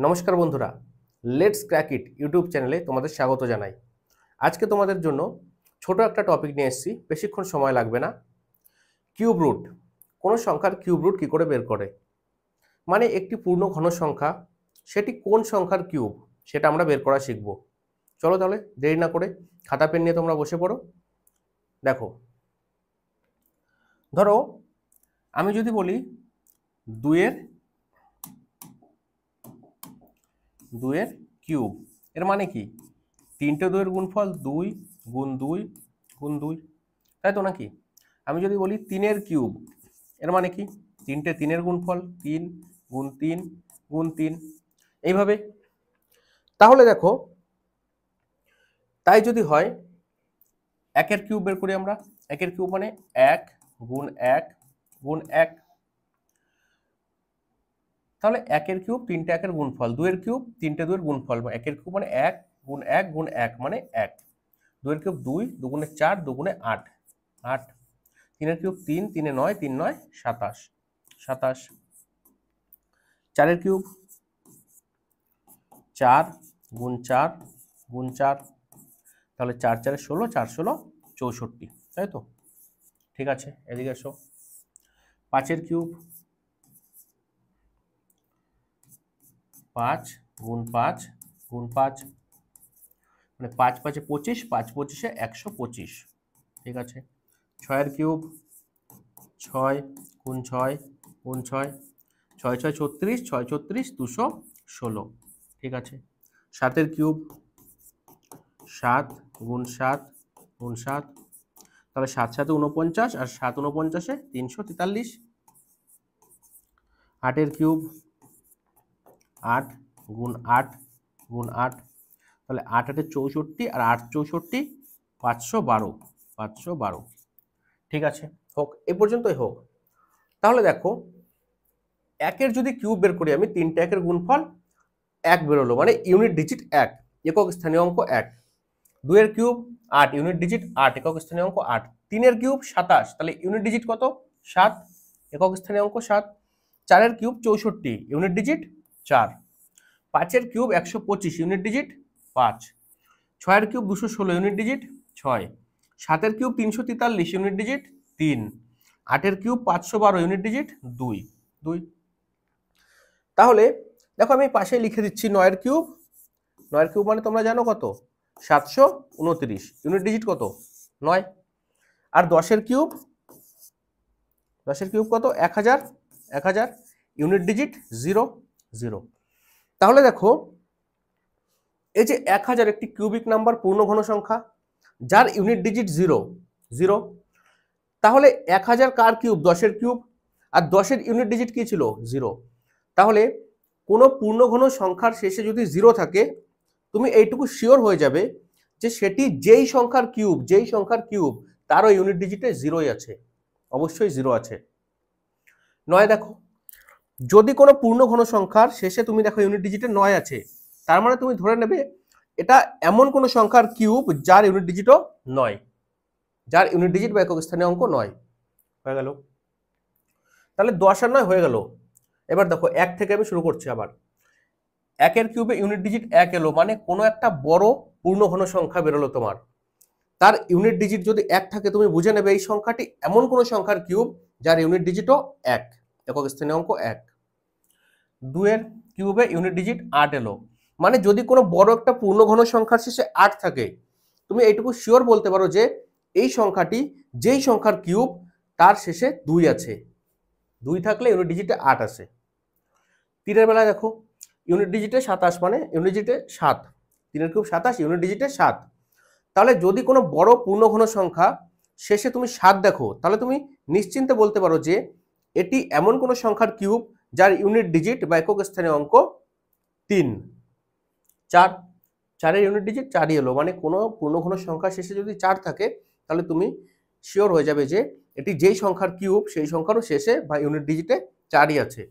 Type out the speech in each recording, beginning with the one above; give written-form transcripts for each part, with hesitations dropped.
নমস্কার বন্ধুরা, let's crack it YouTube চ্যানেলে তোমাদের স্বাগত জানাই। আজকে তোমাদের জন্য ছোট একটা টপিক নিয়ে এসেছি, বেশিক্ষণ সময় লাগবে না। কিউব রুট, কোনো সংখ্যার কিউব রুট কী করে বের করে, মানে একটি পূর্ণ ঘন সংখ্যা সেটি কোন সংখ্যার কিউব সেটা আমরা বের করা শিখব। চলো তাহলে দেরি না করে খাতা পেন নিয়ে তোমরা বসে পড়ো। দেখো, ধরো আমি যদি বলি দুইয়ের কিউব, এর মানে কি? তিনটে দুইয়ের গুণফল 2 গুণ 2 গুণ 2, তাই তো নাকি? আমি যদি বলি তিনের কিউব, এর মানে কি? তিনটে তিনের গুণফল 3 গুণ 3 গুণ 3, এইভাবে। তাহলে দেখো, তাই যদি হয় একের কিউব বের করি আমরা। একের কিউব মানে 1 গুণ 1 গুণ 1, তাহলে একের কিউব তিনটে একের গুণফল, দুইয়ের কিউব তিনটে দুইয়ের গুণফল, একের কিউব মানে 1 গুণ 1 গুণ 1 মানে 1, দুইয়ের কিউব 2 দুগুণে 4 দুগুণে 8 8, তিনের কিউব 3 3 9 3 9 27 27, চারের কিউব 4 গুণ 4 গুণ 4, তাহলে 4 4 16 4 16 64, তাই তো? ঠিক আছে, এদিকে এসো। পাঁচের কিউব 5 গুণ 5 গুণ 5, মানে 5 5 25, 5 25 125, ঠিক আছে। ছয়ের কিউব 6 গুণ 6 গুণ 6, 6 6 36 6 36 216, ঠিক আছে। সাতের কিউব 7 গুণ 7 গুণ 7, তাহলে 7 7 49 আর 7 49 343। আটের কিউব 8 গুণ 8 গুণ 8, তাহলে 8 8 64 আর 8 64 512 512, ঠিক আছে। হোক, এ পর্যন্তই হোক। তাহলে দেখো, একের যদি কিউব বের করি আমি, তিনটে একের গুণফল 1 বেরোলো, মানে ইউনিট ডিজিট 1, একক স্থানীয় অঙ্ক 1। দুইয়ের কিউব 8, ইউনিট ডিজিট 8, একক স্থানীয় অঙ্ক 8। তিনের কিউব 27, তাহলে ইউনিট ডিজিট কত? 7, একক স্থানীয় অঙ্ক 7। চারের কিউব 64, ইউনিট ডিজিট 4। পাঁচের কিউব 125, ইউনিট ডিজিট 5। ছয়ের কিউব 216, ইউনিট ডিজিট 6। সাতের কিউব 343, ইউনিট ডিজিট 3। আটের কিউব 512, ইউনিট ডিজিট 2 2। তাহলে দেখো, আমি পাশে লিখে দিচ্ছি নয়ের কিউব। নয়ের কিউব মানে তোমরা জানো কত? 729, ইউনিট ডিজিট কত? 9। আর দশের কিউব কত? 1000 1000, ইউনিট ডিজিট 0 0। তাহলে দেখো, এই যে 1000 একটি কিউবিক নাম্বার, পূর্ণ ঘন সংখ্যা, যার ইউনিট ডিজিট 0 0। তাহলে 1000 কার কিউব? 10-এর কিউব। আর 10-এর ইউনিট ডিজিট কি ছিল? 0। তাহলে কোনো পূর্ণ ঘন সংখ্যার শেষে যদি 0 থাকে, তুমি এইটুকু শিওর হয়ে যাবে যে সেটি যেই সংখ্যার কিউব তারও ইউনিট ডিজিটে 0ই আছে, অবশ্যই 0 আছে। নয় দেখো, যদি কোনো পূর্ণ ঘন সংখ্যার শেষে তুমি দেখো ইউনিট ডিজিটে 9 আছে, তার মানে তুমি ধরে নেবে এটা এমন কোনো সংখ্যার কিউব যার ইউনিট ডিজিটও 9, যার ইউনিট ডিজিট বা একক স্থানীয় অঙ্ক 9 হয়ে গেল। তাহলে 10 আর 9 হয়ে গেল। এবার দেখো, 1 থেকে আমি শুরু করছি আবার। একের কিউবে ইউনিট ডিজিট 1 এলো, মানে কোনো একটা বড় পূর্ণ ঘন সংখ্যা বেরোলো তোমার, তার ইউনিট ডিজিট যদি 1 থাকে, তুমি বুঝে নেবে এই সংখ্যাটি এমন কোনো সংখ্যার কিউব যার ইউনিট ডিজিটও 1, একক স্থানীয় অঙ্ক 1। দুইয়ের কিউবে ইউনিট ডিজিট 8 এলো, মানে যদি কোনো বড় একটা পূর্ণ ঘন সংখ্যার শেষে 8 থাকে, তুমি এইটুকু শিওর বলতে পারো যে এই সংখ্যাটি যেই সংখ্যার কিউব তার শেষে 2 আছে, 2 থাকলে ইউনিট ডিজিটে 8 আসে। তিনের বেলায় দেখো, ইউনিট ডিজিটে 27, মানে ইউনিট ডিজিটে 7, তিনের কিউব 27, ইউনিট ডিজিটে 7। তাহলে যদি কোনো বড় পূর্ণ ঘন সংখ্যা শেষে তুমি 7 দেখো, তাহলে তুমি নিশ্চিন্তে বলতে পারো যে এটি এমন কোনো সংখ্যার কিউব যার ইউনিট ডিজিট বা একক স্থানীয় অঙ্ক 3 4। 4-এর ইউনিট ডিজিট 4ই এলো, মানে কোনো পূর্ণ ঘন সংখ্যা শেষে যদি 4 থাকে, তাহলে তুমি শিওর হয়ে যাবে যে এটি যেই সংখ্যার কিউব সেই সংখ্যারও শেষে বা ইউনিট ডিজিটে 4ই আছে।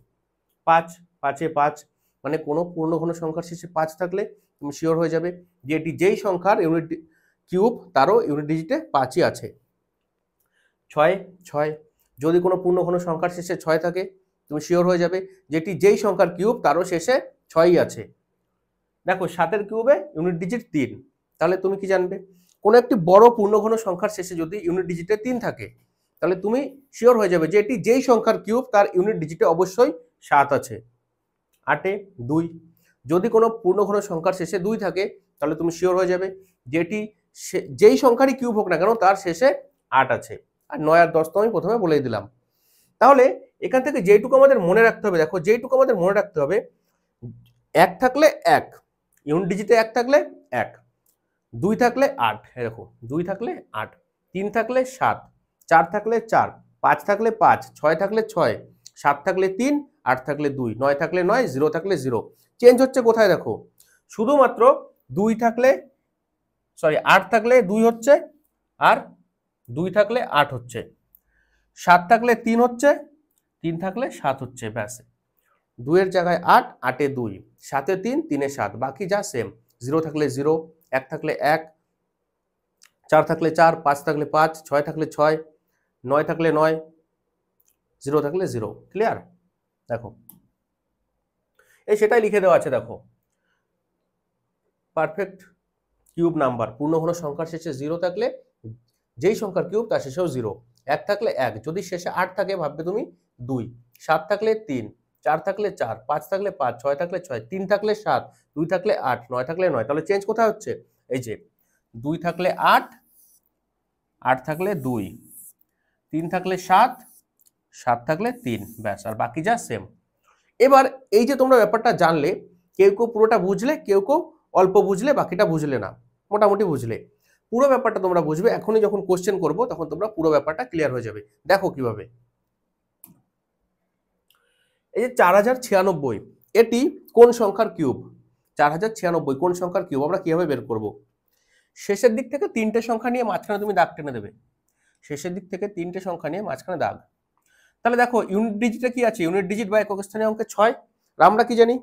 5, 5-এ 5, মানে কোনো পূর্ণ ঘন সংখ্যার শেষে 5 থাকলে তুমি শিওর হয়ে যাবে যে এটি যেই সংখ্যার ইউনিট কিউব তারও ইউনিট ডিজিটে 5ই আছে। 6 যদি কোনো পূর্ণ ঘন সংখ্যার শেষে 6 থাকে, তুমি শিওর হয়ে যাবে যেটি যেই সংখ্যার কিউব তারও শেষে 6ই আছে। দেখো 7-এর কিউবে ইউনিট ডিজিট 3, তাহলে তুমি কি জানবে কোনো একটি বড় পূর্ণঘন সংখ্যার শেষে যদি ইউনিট ডিজিটে 3 থাকে তাহলে তুমি শিওর হয়ে যাবে যে এটি যেই সংখ্যার কিউব তার ইউনিট ডিজিটে অবশ্যই 7 আছে। 8-এ 2, যদি কোনো পূর্ণঘন সংখ্যার শেষে 2 থাকে তাহলে তুমি শিওর হয়ে যাবে যে এটি যেই সংখ্যারই কিউব হোক না কেন তার শেষে 8 আছে। আর 9 আর 10 তো আমি প্রথমে বলেই দিলাম। তাহলে এখান থেকে যেটুকু আমাদের মনে রাখতে হবে, দেখো যেটুকু আমাদের মনে রাখতে হবে, 1 থাকলে 1, ইউনিট ডিজিটে 1 থাকলে 1, 2 থাকলে 8, দেখো 2 থাকলে 8, 3 থাকলে 7, 4 থাকলে 4, 5 থাকলে 5, 6 থাকলে 6, 7 থাকলে 3, 8 থাকলে 2, 9 থাকলে 9, 0 থাকলে 0। চেঞ্জ হচ্ছে কোথায় দেখো, শুধুমাত্র 2 থাকলে 8 থাকলে 2 হচ্ছে, আর 2 থাকলে 8 হচ্ছে, 7 থাকলে 3 হচ্ছে, 3 থাকলে 7 হচ্ছে, ব্যাস। 2 এর জায়গায় 8, 8-এ 2, 7-এ 3, 3-এ 7, বাকি যা সেম। 0 থাকলে 0, 1 থাকলে 1, 4 থাকলে 4, 5 থাকলে 5, 6 থাকলে 6, 9 থাকলে 9, 0 থাকলে 0। ক্লিয়ার? দেখো এই সেটাই লিখে দেওয়া আছে, দেখো পারফেক্ট কিউব নাম্বার পূর্ণঘন সংখ্যার শেষে 0 থাকলে যেই সংখ্যার কিউব তার শেষেও 0, 1 থাকলে 1, যদি শেষে 8 থাকে ভাববে তুমি 2, 7 থাকলে 3, 4 থাকলে 4, 5 থাকলে 5, 6 থাকলে 6, 3 থাকলে 7, 2 থাকলে 8, 9 থাকলে 9। তাহলে চেঞ্জ কোথায় হচ্ছে, এই যে 2 থাকলে 8, 8 থাকলে 2, 3 থাকলে 7, 7 থাকলে 3, ব্যাস, আর বাকি যা সেম। এবার এই যে তোমরা ব্যাপারটা জানলে, কেউ কেউ পুরোটা বুঝলে, কেউ কেউ অল্প বুঝলে, বাকিটা বুঝলে না, মোটামুটি বুঝলে। পুরো ব্যাপারটা তোমরা বুঝবে, এখনই যখন কোশ্চেন করবো তখন তোমরা পুরো ব্যাপারটা ক্লিয়ার হয়ে যাবে। দেখো কিভাবে, এই যে 4096 এটি কোন সংখ্যার কিউব, 4096 কোন সংখ্যার কিউব আমরা কিভাবে বের করব? শেষের দিক থেকে 3টে সংখ্যা নিয়ে মাঝখানে তুমি দাগ টেনে দেবে, শেষের দিক থেকে 3টে সংখ্যা নিয়ে মাঝখানে দাগ। তাহলে দেখো ইউনিট ডিজিটে কি আছে, ইউনিট ডিজিট বা একক স্থানীয় অঙ্কে 6। আমরা কি জানি,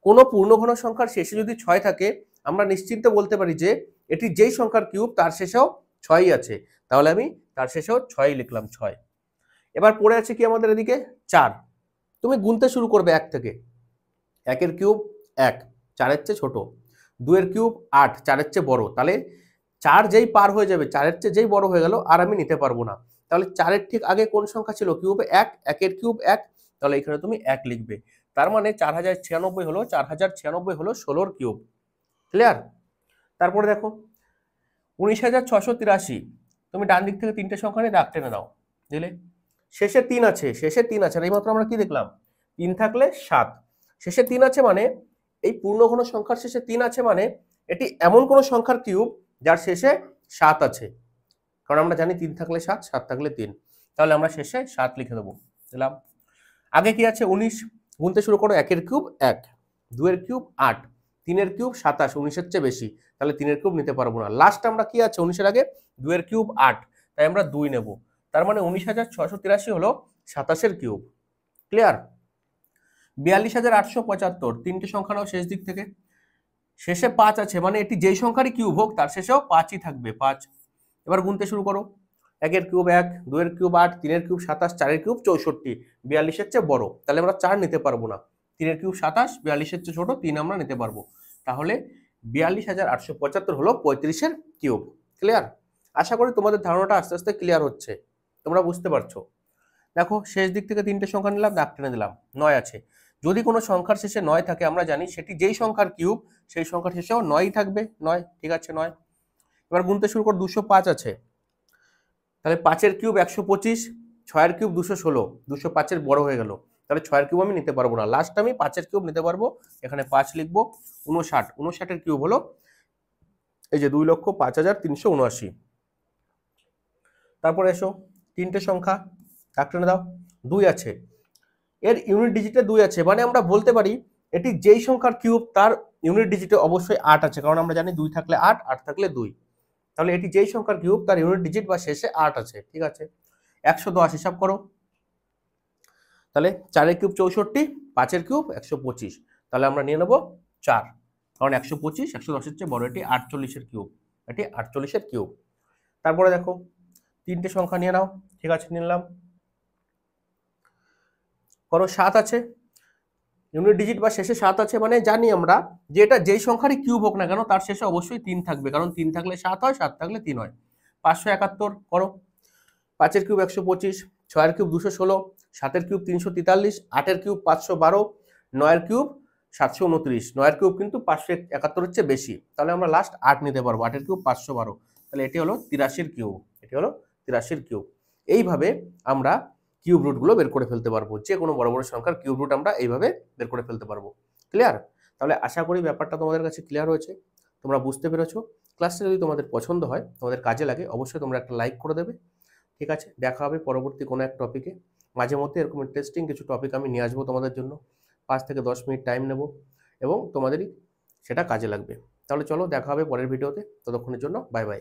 কোনো পূর্ণঘন সংখ্যার শেষে যদি 6 থাকে আমরা নিশ্চিন্তে বলতে পারি যে এটি যেই সংখ্যার কিউব তার শেষেও 6ই আছে। তাহলে আমি তার শেষেও 6ই লিখলাম, 6। এবার পড়ে আছে কি আমাদের এদিকে 4, তুমি গুনতে শুরু করবে 1 থেকে। 1-এর কিউব 1, 4-এর চেয়ে ছোট, 2-এর কিউব 8, 4-এর চেয়ে বড়। তাহলে 4 যেই পার হয়ে যাবে, 4-এর চেয়ে যেই বড় হয়ে গেল আর আমি নিতে পারবো না। তাহলে 4-এর ঠিক আগে কোন সংখ্যা ছিল, কিউবে 1, 1-এর কিউব 1, তাহলে এখানে তুমি 1 লিখবে। তার মানে 4096 হলো 4096 হলো 16-র কিউব। ক্লিয়ার? তারপরে দেখো 19683, তুমি ডান দিক থেকে 3টে সংখ্যা নিয়ে দাগ টেনে দাও, দিলে শেষে 3 আছে, শেষে 3 আছে, আর এইমাত্র আমরা কি দেখলাম, 3 থাকলে 7, শেষে 3 আছে মানে এই পূর্ণঘন সংখ্যার শেষে 3 আছে মানে এটি এমন কোন সংখ্যার কিউব যার শেষে 7 আছে, কারণ আমরা জানি 3 থাকলে 7, 7 থাকলে 3, তাহলে আমরা শেষে 7 লিখে দেবো, দিলাম। আগে কি আছে 19, গুনতে শুরু করো, 1-এর কিউব 1, 2-এর কিউব 8, 3-এর কিউব 27, 19-এর চেয়ে বেশি, তাহলে 3-এর কিউব নিতে পারবো না। লাস্ট আমরা কি আছে 19-এর আগে 2-এর কিউব 8, তাই আমরা 2 নেব। তার মানে 19683 হলো 27-এর কিউব। ক্লিয়ার? 42875, 3টে সংখ্যা নাও শেষ দিক থেকে, শেষে 5 আছে মানে এটি যেই সংখ্যারই কিউব হোক তার শেষেও 5ই থাকবে, 5। এবার গুনতে শুরু করো, 1-এর কিউব 1, 2-এর কিউব 8, 3-এর কিউব 27, 4-এর কিউব 64, 42-এর চেয়ে বড়, তাহলে আমরা 4 নিতে পারবো না। 3-এর কিউব 27, 42-এর চেয়ে ছোট, 3 আমরা নিতে পারবো। তাহলে 42875 হলো 35-এর কিউব। ক্লিয়ার? আশা করি তোমাদের ধারণাটা আস্তে আস্তে ক্লিয়ার হচ্ছে, তোমরা বুঝতে পারছো। দেখো শেষ দিক থেকে 3টে সংখ্যা নিলাম, দাগ টেনে দিলাম, 9 আছে। যদি কোনো সংখ্যার শেষে 9 থাকে আমরা জানি সেটি যেই সংখ্যার কিউব সেই সংখ্যার শেষেও 9ই থাকবে, 9, ঠিক আছে 9। এবার গুনতে শুরু কর, 205 আছে, তাহলে 5-এর কিউব 125, 6-এর কিউব 216, 205-এর বড় হয়ে গেল, তাহলে 6-এর কিউব আমি নিতে পারবো না। লাস্ট আমি 5-এর কিউব নিতে পারবো, এখানে 5 লিখবো। 59, 59-এর কিউব হলো এই যে 2,05,379। তারপরে এসো 3টে সংখ্যা, দাগ টেনে দাও, 2 আছে, এর ইউনিট ডিজিটে 2 আছে মানে আমরা বলতে পারি এটি যেই সংখ্যার কিউব তার ইউনিট ডিজিটে অবশ্যই 8 আছে, কারণ আমরা জানি 2 থাকলে 8, 8 থাকলে 2, তাহলে এটি যেই সংখ্যার কিউব তার ইউনিট ডিজিট বা শেষে 8 আছে, ঠিক আছে। 110 হিসাব করো, তাহলে 4-এর কিউব 64, 5-এর কিউব 125, তাহলে আমরা নিয়ে নেব 4, কারণ 125 110-এর চেয়ে বড়, এটি 48-এর কিউব, এটি 48-এর কিউব। তারপরে দেখো 3টে সংখ্যা নিয়ে নাও, ঠিক আছে নিলাম। করো 7 আছে, ইউনিট ডিজিট বা শেষে 7 আছে, মানে জানি আমরা যে এটা যেই সংখ্যারই কিউব হোক না কেন তার শেষে অবশ্যই 3 থাকবে, কারণ 3 থাকলে 7 হয়, 7 থাকলে 3 হয়। 571 করো, 5 এর কিউব 125, 6 এর কিউব 216, 7 এর কিউব 343, 8 এর কিউব 512, 9 এর কিউব 729, 9 এর কিউব কিন্তু 571 হচ্ছে বেশি, তাহলে আমরা লাস্ট 8 নিতে পারবো, 8 এর কিউব 512, তাহলে এটি হলো 83 কিউব, এটি হলো 83 কিউব। এইভাবে আমরা কিউব রুটগুলো বের করে ফেলতে পারবো, যে কোনো বড় বড় সংখ্যার কিউব রুট আমরা এইভাবে বের করে ফেলতে পারবো। ক্লিয়ার? তাহলে আশা করি ব্যাপারটা তোমাদের কাছে ক্লিয়ার হয়েছে, তোমরা বুঝতে পেরেছো। ক্লাসটা যদি তোমাদের পছন্দ হয়, তোমাদের কাজে লাগে, অবশ্যই তোমরা একটা লাইক করে দেবে। ঠিক আছে, দেখা হবে পরবর্তী কোনো এক টপিকে। মাঝে মধ্যে এরকম ইন্টারেস্টিং কিছু টপিক আমি নিয়ে আসবো তোমাদের জন্য, 5 থেকে 10 মিনিট টাইম নেব এবং তোমাদেরই সেটা কাজে লাগবে। তাহলে চলো দেখা হবে পরের ভিডিওতে, ততক্ষণের জন্য বাই বাই।